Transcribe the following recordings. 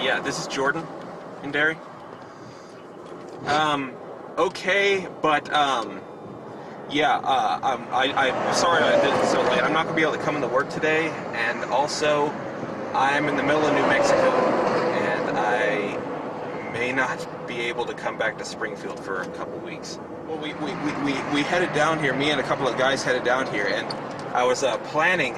Yeah, this is Jordan in Derry. Okay, but, yeah, I'm sorry I did it so late. I'm not going to be able to come into work today, and also, I'm in the middle of New Mexico, and I may not be able to come back to Springfield for a couple weeks. Well, we headed down here, me and a couple of guys headed down here, and I was planning,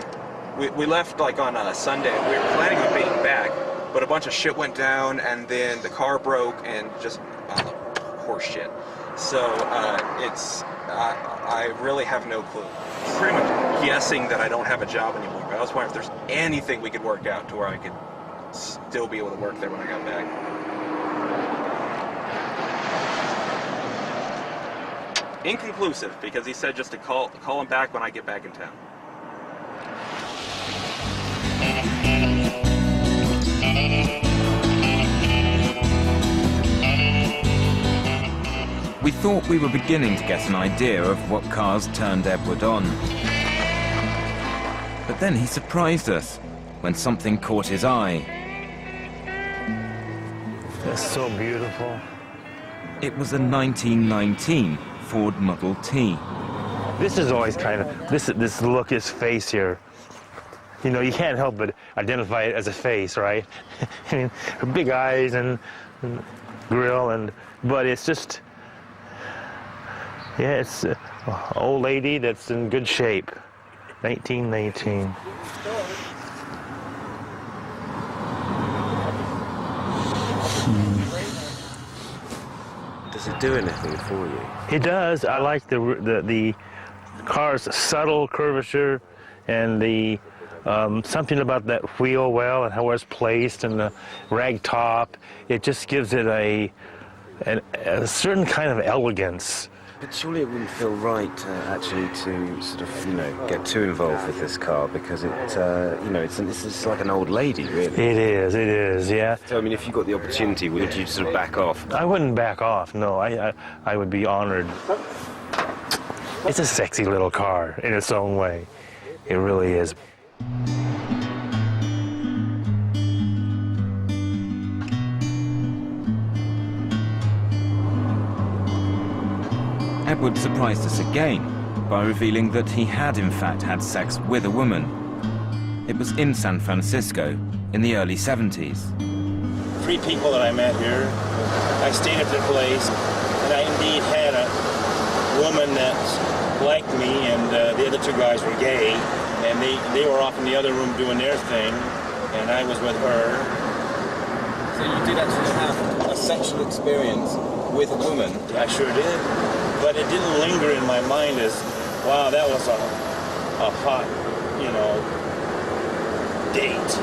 we left like on a Sunday, we were planning on being back, but a bunch of shit went down, and then the car broke, and just horse shit. So I really have no clue. Pretty much guessing that I don't have a job anymore, but I was wondering if there's anything we could work out to where I could still be able to work there when I got back. Inconclusive, because he said just to call him back when I get back in town. We thought we were beginning to get an idea of what cars turned Edward on. But then he surprised us when something caught his eye. That's so beautiful. It was a 1919 Ford Model T. This is always kind of, this look, his face here. You know, you can't help but identify it as a face, right? I mean, big eyes and grill, but it's just, yeah, it's an old lady that's in good shape. 1919. Does it do anything for you? It does. I like the car's subtle curvature and the something about that wheel well and how it's placed and the rag top. It just gives it a certain kind of elegance. But surely it wouldn't feel right actually to sort of, you know, get too involved with this car because it, you know, it's like an old lady, really. It is, yeah. So, I mean, if you got the opportunity, would you sort of back off? I wouldn't back off, no. I would be honored. It's a sexy little car in its own way. It really is. Edward surprised us again by revealing that he had in fact had sex with a woman. It was in San Francisco in the early 70s. 3 people that I met here, I stayed at their place, and I indeed had a woman that liked me, and the other 2 guys were gay, and they were off in the other room doing their thing, and I was with her. So you did actually have a sexual experience with a woman? I sure did. But it didn't linger in my mind as, wow, that was a hot, you know, date.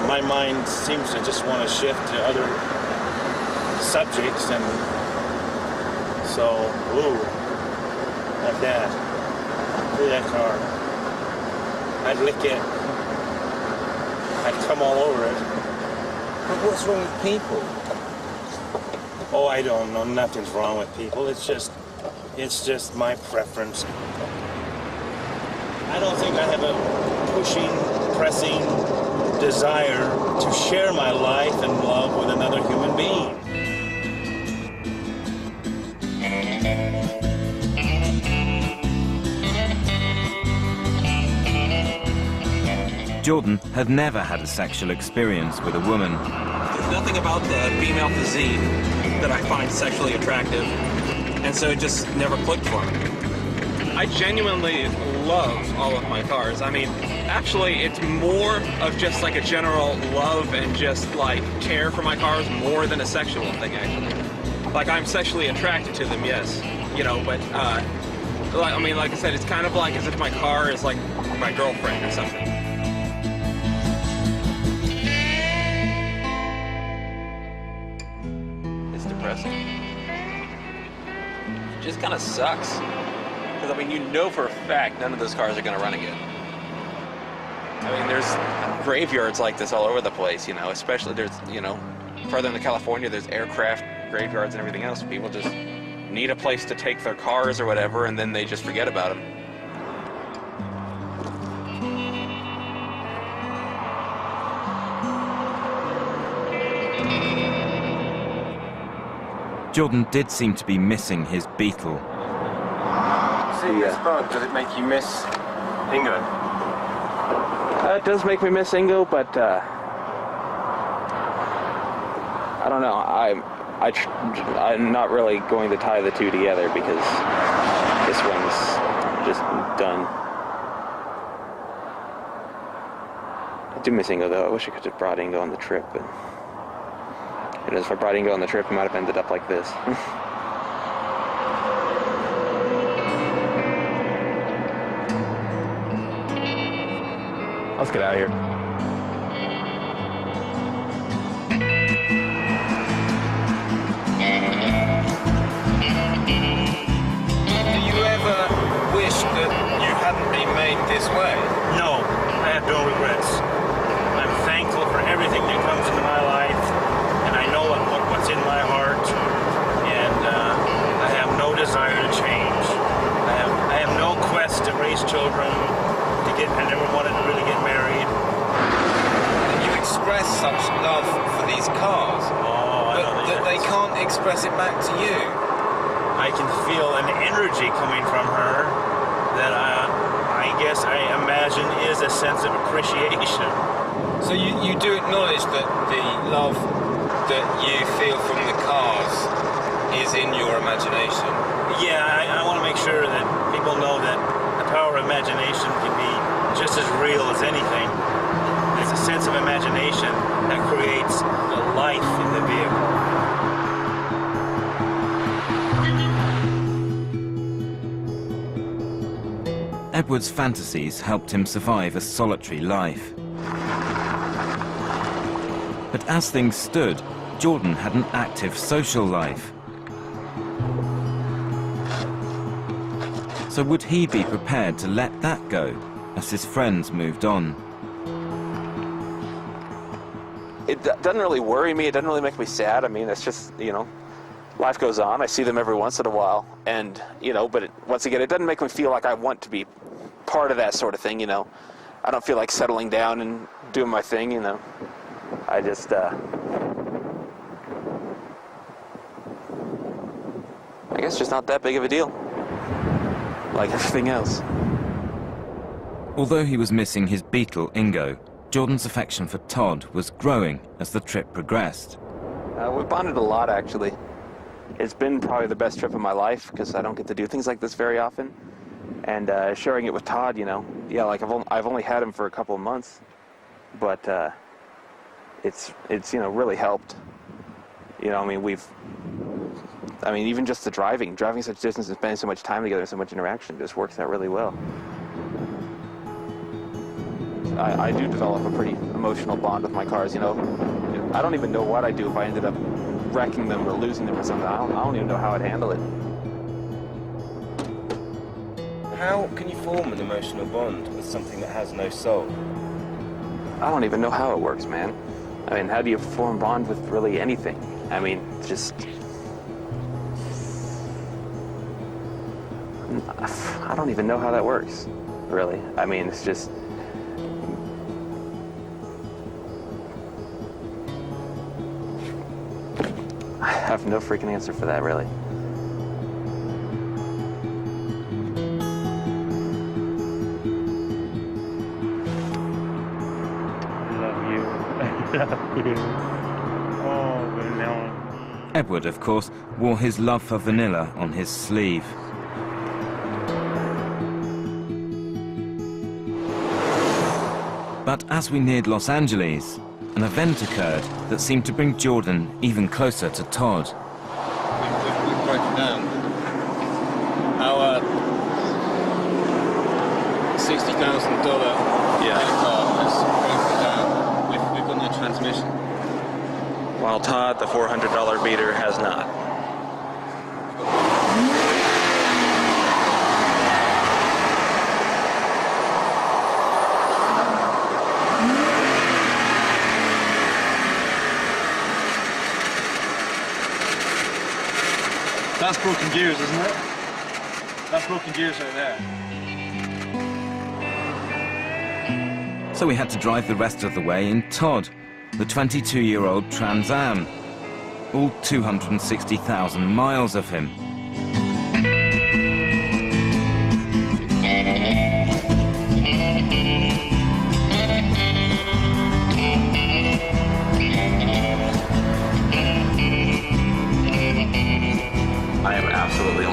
My mind seems to just want to shift to other subjects, and so, ooh, like that. Look at that car. I'd lick it. I'd come all over it. But what's wrong with people? Oh, I don't know. Nothing's wrong with people. It's just my preference. I don't think I have a pushing, pressing desire to share my life and love with another human being. Jordan had never had a sexual experience with a woman. There's nothing about the female physique that I find sexually attractive, and so it just never clicked for me. I genuinely love all of my cars. I mean, actually, it's more of just like a general love and just like care for my cars more than a sexual thing, actually. Like, I'm sexually attracted to them, yes, you know, but, I mean, like I said, it's kind of like as if my car is like my girlfriend or something. It just kind of sucks. Because, I mean, you know for a fact none of those cars are going to run again. I mean, there's graveyards like this all over the place, you know, especially there's, you know, further into California, there's aircraft graveyards and everything else. People just need a place to take their cars or whatever, and then they just forget about them. Jordan did seem to be missing his Beetle. See, this bug, does it make you miss Ingo? It does make me miss Ingo, but I don't know. I'm not really going to tie the two together because this one's just done. I do miss Ingo though. I wish I could have brought Ingo on the trip, but if I brought Ingo on the trip, it might have ended up like this. Let's get out of here. Do you ever wish that you hadn't been made this way? No, I have no regrets. I'm thankful for everything that comes into my life, and I know what's in my heart, and I have no desire to change. I have no quest to raise children. I never wanted to really get married. And you express such love for these cars, but they can't express it back to you. I can feel an energy coming from her that I guess I imagine is a sense of appreciation. So you do acknowledge that the love that you feel from the cars is in your imagination? Yeah, I want to make sure that people know that the power of imagination can be just as real as anything. It's a sense of imagination that creates a life in the vehicle. Edward's fantasies helped him survive a solitary life. But as things stood, Jordan had an active social life. So would he be prepared to let that go as his friends moved on? It doesn't really worry me. It doesn't really make me sad. I mean, it's just, life goes on. I see them every once in a while. And, but once again, it doesn't make me feel like I want to be part of that sort of thing, I don't feel like settling down and doing my thing, I just, I guess just not that big of a deal. Like everything else. Although he was missing his Beetle, Ingo, Jordan's affection for Todd was growing as the trip progressed. We bonded a lot, actually. It's been probably the best trip of my life because I don't get to do things like this very often. And sharing it with Todd, like I've only had him for a couple of months, but it's really helped. Even just the driving such distance and spending so much time together and so much interaction just works out really well. I do develop a pretty emotional bond with my cars, I don't even know what I'd do if I ended up wrecking them or losing them or something. I don't even know how I'd handle it. How can you form an emotional bond with something that has no soul? I don't even know how it works, man. How do you form a bond with really anything? Just... I don't even know how that works, really. It's just... I have no freaking answer for that, really. Oh, vanilla. Edward, of course, wore his love for vanilla on his sleeve. But as we neared Los Angeles, an event occurred that seemed to bring Jordan even closer to Todd. We've broken down. Our $60,000 car has broken down. We've got no transmission. While Todd, the $400 beater, has not. That's broken gears, isn't it? That's broken gears right there. So we had to drive the rest of the way in Todd, the 22-year-old Trans Am. all 260,000 miles of him.